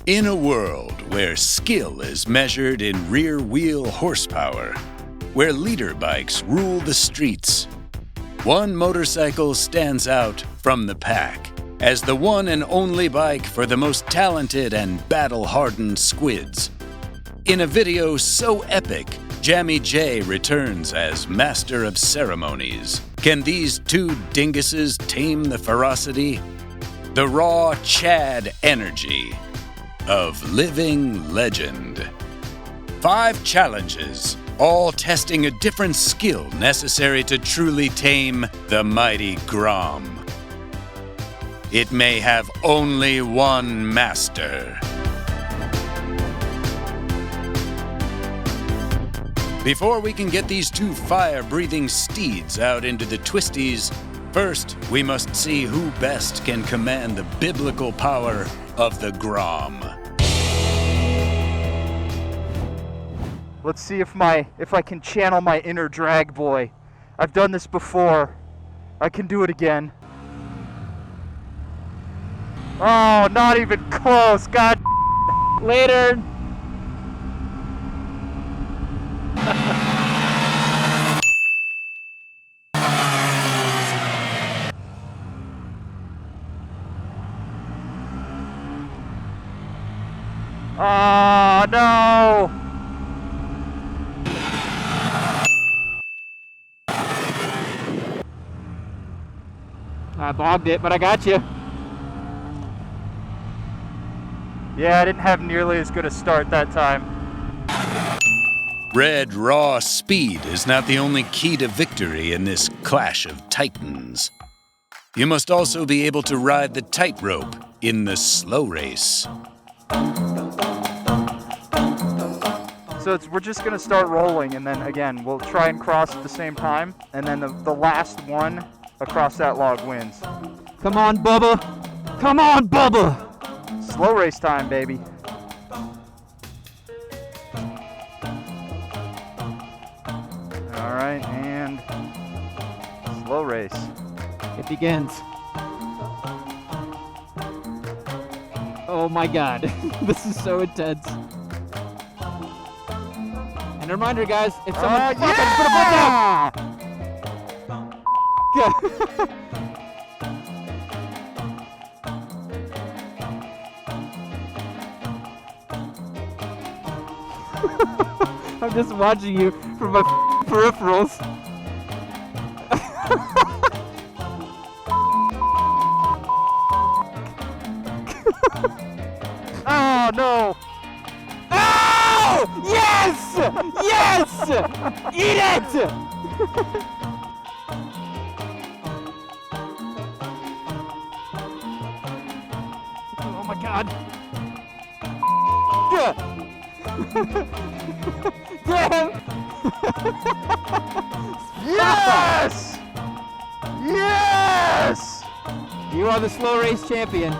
In a world where skill is measured in rear-wheel horsepower, where leader bikes rule the streets, one motorcycle stands out from the pack as the one and only bike for the most talented and battle-hardened squids. In a video so epic, Yammie J returns as master of ceremonies. Can these two dinguses tame the ferocity? The raw Chad energy of living legend. 5 challenges, all testing a different skill necessary to truly tame the mighty Grom. It may have only one master. Before we can get these 2 fire-breathing steeds out into the twisties, first we must see who best can command the biblical power of the Grom. Let's see if I can channel my inner drag boy. I've done this before. I can do it again. Oh, not even close. God. Later. Oh, no. I bogged it, but I got you. Yeah, I didn't have nearly as good a start that time. Red raw speed is not the only key to victory in this clash of titans. You must also be able to ride the tightrope in the slow race. So we're just gonna start rolling, and then again, we'll try and cross at the same time, and then the last one across that log wins. Come on, Bubba. Come on, Bubba. Slow race time, baby. All right, and slow race. It begins. Oh my God, this is so intense. And a reminder, guys, if someone put a foot down. I'm just watching you from my peripherals. Oh no! Oh! Yes! Yes! Eat it! Oh my God! Damn! Yes! Yes! You are the slow race champion.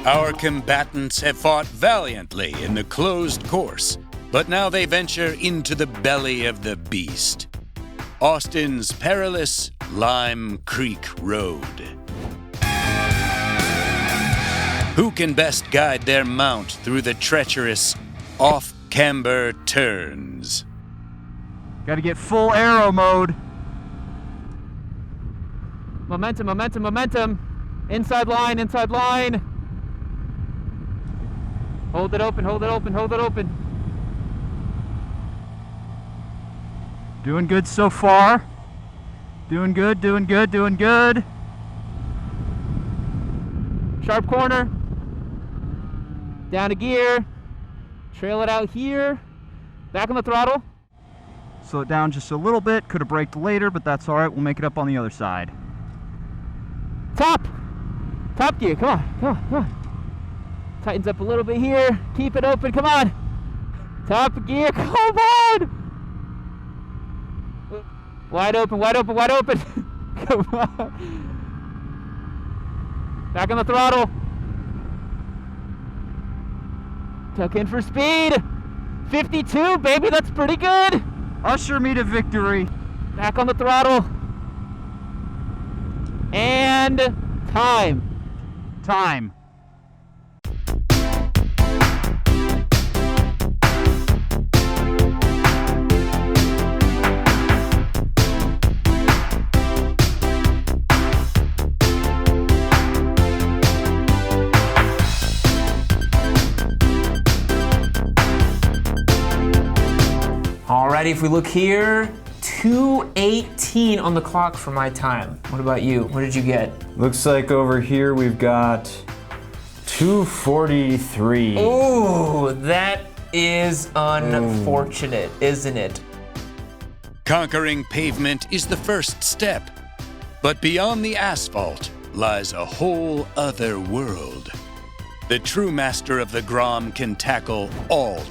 Our combatants have fought valiantly in the closed course, but now they venture into the belly of the beast. Austin's perilous Lime Creek Road. Who can best guide their mount through the treacherous off-camber turns? Gotta get full aero mode. Momentum, momentum, momentum. Inside line, inside line. Hold it open, hold it open, hold it open. Doing good so far. Doing good, doing good, doing good. Sharp corner. Down a gear. Trail it out here. Back on the throttle. Slow it down just a little bit. Could have braked later, but that's all right. We'll make it up on the other side. Top gear, come on, come on, come on. Tightens up a little bit here. Keep it open, come on. Top gear, come on. Wide open, wide open, wide open. Come on. Back on the throttle. Tuck in for speed. 52, baby, that's pretty good. Usher me to victory. Back on the throttle. And time. Time. Alrighty, if we look here, 2:18 on the clock for my time. What about you? What did you get? Looks like over here we've got 2:43. Ooh, that is unfortunate, isn't it? Conquering pavement is the first step, but beyond the asphalt lies a whole other world. The true master of the Grom can tackle all.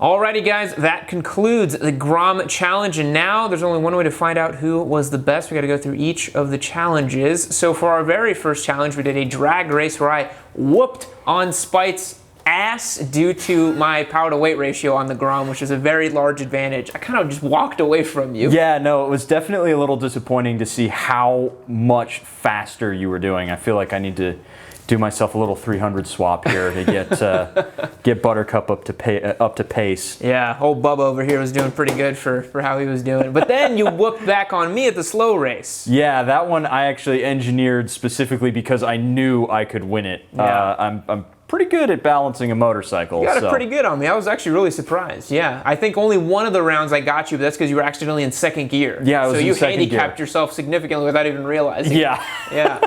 Alrighty guys, that concludes the Grom challenge, and now there's only one way to find out who was the best. We gotta go through each of the challenges. So for our very first challenge, we did a drag race where I whooped on Spite's ass due to my power to weight ratio on the Grom, which is a very large advantage. I kind of just walked away from you. Yeah, no, it was definitely a little disappointing to see how much faster you were doing. I feel like I need to do myself a little 300 swap here to get Buttercup up to pace. Yeah, old Bubba over here was doing pretty good for how he was doing. But then you whooped back on me at the slow race. Yeah, that one I actually engineered specifically because I knew I could win it. Yeah. I'm pretty good at balancing a motorcycle. You got it pretty good on me. I was actually really surprised. Yeah, I think only one of the rounds I got you, but that's because you were accidentally in second gear. Yeah, I was in second gear. So you handicapped yourself significantly without even realizing. Yeah. Yeah.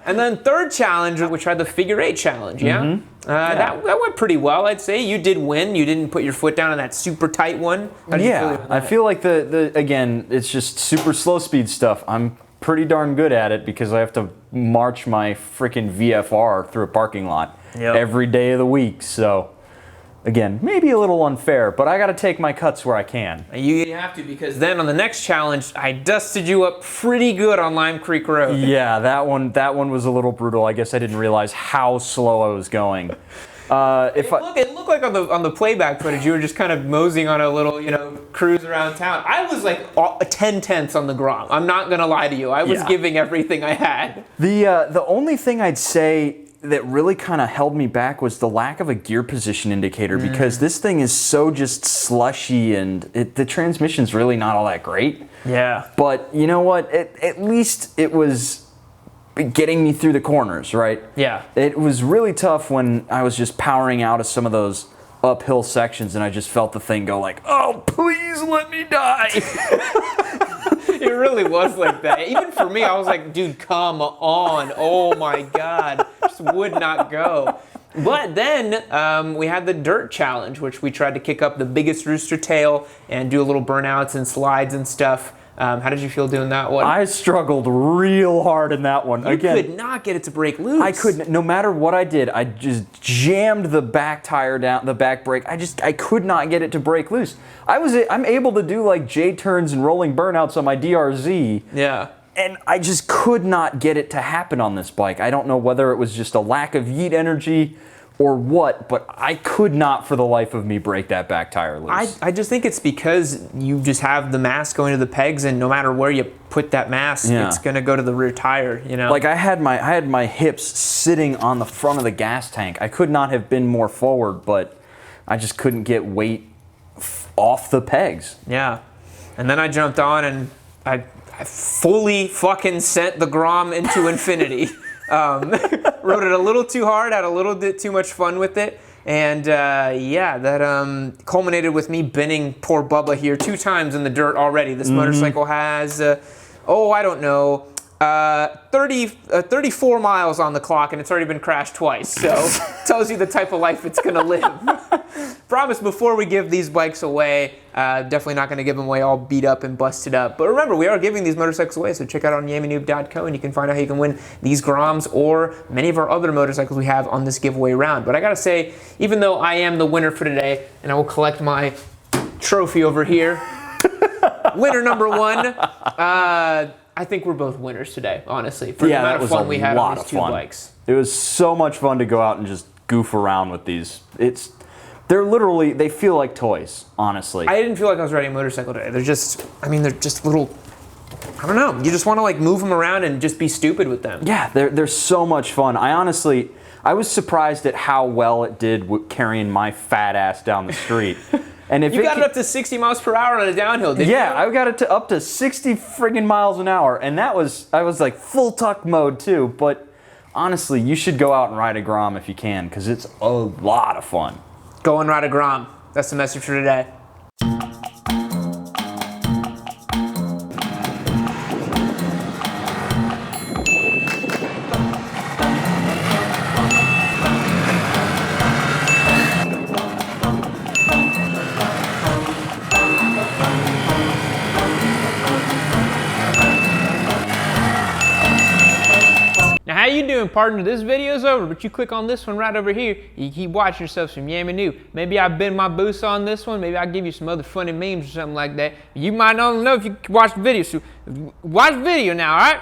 And then third challenge, we tried the figure 8 challenge, yeah? Mm-hmm. That went pretty well, I'd say. You did win. You didn't put your foot down on that super tight one. How did you feel about that? I feel like again, it's just super slow speed stuff. I'm pretty darn good at it because I have to march my freaking VFR through a parking lot every day of the week. So again, maybe a little unfair, but I got to take my cuts where I can. You have to, because then on the next challenge, I dusted you up pretty good on Lime Creek Road. Yeah, that one was a little brutal. I guess I didn't realize how slow I was going. It looked like on the playback footage, you were just kind of moseying on a little, cruise around town. I was like 10/10 on the Grom. I'm not gonna lie to you. I was giving everything I had. The only thing I'd say that really kind of held me back was the lack of a gear position indicator, because this thing is so just slushy and the transmission's really not all that great. Yeah. But you know what? At least it was getting me through the corners, right? Yeah. It was really tough when I was just powering out of some of those uphill sections and I just felt the thing go like, oh, please let me die. It really was like that. Even for me, I was like, dude, come on. Oh my God. Just would not go. But then we had the dirt challenge, which we tried to kick up the biggest rooster tail and do a little burnouts and slides and stuff. How did you feel doing that one? I struggled real hard in that one. You could not get it to break loose. I couldn't. No matter what I did, I just jammed the back tire down, the back brake. I could not get it to break loose. I'm able to do like J turns and rolling burnouts on my DRZ. Yeah. And I just could not get it to happen on this bike. I don't know whether it was just a lack of yeet energy or what, but I could not for the life of me break that back tire loose. I just think it's because you just have the mass going to the pegs, and no matter where you put that mass, it's gonna go to the rear tire, you know? Like I had my hips sitting on the front of the gas tank. I could not have been more forward, but I just couldn't get weight off the pegs. Yeah. And then I jumped on and I fully fucking sent the Grom into infinity. Rode it a little too hard, had a little bit too much fun with it, and yeah, that culminated with me binning poor Bubba here 2 times in the dirt already. This motorcycle has, I don't know, 34 miles on the clock, and it's already been crashed twice, so tells you the type of life it's gonna live. Promise, before we give these bikes away, definitely not gonna give them away all beat up and busted up. But remember, we are giving these motorcycles away, so check out on YammieNoob.co and you can find out how you can win these Groms or many of our other motorcycles we have on this giveaway round. But I gotta say, even though I am the winner for today, and I will collect my trophy over here, winner number 1, I think we're both winners today, honestly, for the amount of fun we had on these 2 bikes. It was so much fun to go out and just goof around with these. They feel like toys, honestly. I didn't feel like I was riding a motorcycle today. They're just little, I don't know, you just want to like move them around and just be stupid with them. Yeah, they're so much fun. I was surprised at how well it did with carrying my fat ass down the street. And if you got it up to 60 miles per hour on a downhill, didn't you? Yeah, I got it up to 60 friggin' miles an hour, and I was like full tuck mode too. But honestly, you should go out and ride a Grom if you can, because it's a lot of fun. Go and ride a Grom. That's the message for today. How you doing, partner? This video's over, but you click on this one right over here. You keep watching yourself some Yammie Noob. Maybe I bend my boost on this one. Maybe I'll give you some other funny memes or something like that. You might not know if you watch the video, so watch the video now, all right?